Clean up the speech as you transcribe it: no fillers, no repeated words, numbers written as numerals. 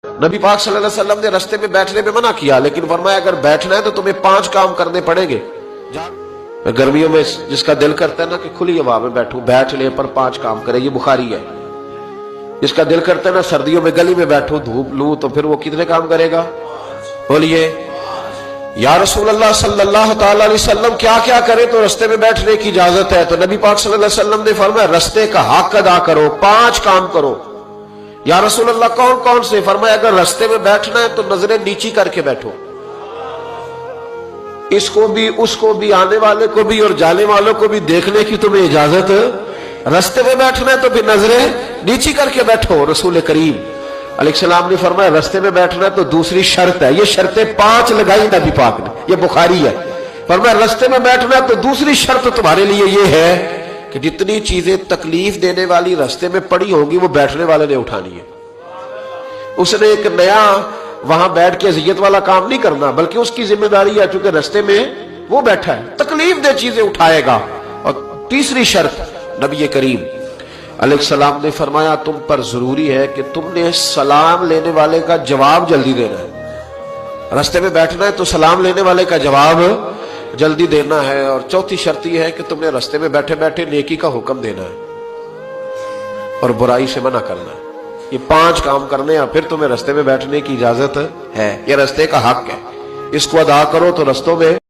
نبی پاک صلی اللہ علیہ وسلم نے رستے میں بیٹھنے میں منع کیا، لیکن فرمایا اگر بیٹھنا ہے تو تمہیں 5 کام کرنے پڑیں گے۔ گرمیوں میں جس کا دل کرتا ہے نا کہ کھلی ہوا میں بیٹھوں، بیٹھ لے پر 5 کام کرے، یہ بخاری ہے۔ جس کا دل کرتا ہے نا سردیوں میں گلی میں بیٹھوں دھوپ لوں، تو پھر وہ کتنے کام کرے گا؟ بولیے یا رسول اللہ صلی اللہ تعالی علیہ وسلم کیا کیا کرے تو رستے میں بیٹھنے کی اجازت ہے؟ تو نبی پاک صلی اللہ علیہ وسلم نے فرمایا رستے کا حق ادا کرو، 5 کام کرو۔ یا رسول اللہ کون کون سے؟ فرمایا اگر رستے میں بیٹھنا ہے تو نظریں نیچی کر کے بیٹھو، اس کو بھی اس کو بھی، آنے والے کو بھی اور جانے والوں کو بھی دیکھنے کی تمہیں اجازت۔ رستے میں بیٹھنا ہے تو پھر نظریں نیچی کر کے بیٹھو۔ رسول کریم علیہ السلام نے فرمایا رستے میں بیٹھنا ہے تو دوسری شرط ہے، یہ شرطیں 5 لگائی نبی پاک نے، یہ بخاری ہے۔ فرمایا رستے میں بیٹھنا ہے تو دوسری شرط تمہارے لیے یہ ہے کہ جتنی چیزیں تکلیف دینے والی رستے میں پڑی ہوگی وہ بیٹھنے والے نے اٹھانی ہے۔ اس نے ایک نیا وہاں بیٹھ کے اذیت والا کام نہیں کرنا، بلکہ اس کی ذمہ داری ہے چونکہ رستے میں وہ بیٹھا ہے، تکلیف دہ چیزیں اٹھائے گا۔ اور تیسری شرط نبی کریم علیہ السلام نے فرمایا تم پر ضروری ہے کہ تم نے سلام لینے والے کا جواب جلدی دینا ہے۔ رستے میں بیٹھنا ہے تو سلام لینے والے کا جواب جلدی دینا ہے۔ اور چوتھی شرط یہ ہے کہ تم نے رستے میں بیٹھے بیٹھے نیکی کا حکم دینا ہے اور برائی سے منع کرنا ہے۔ یہ 5 کام کرنے ہیں، پھر تمہیں رستے میں بیٹھنے کی اجازت ہے۔ یہ رستے کا حق ہے، اس کو ادا کرو تو رستوں میں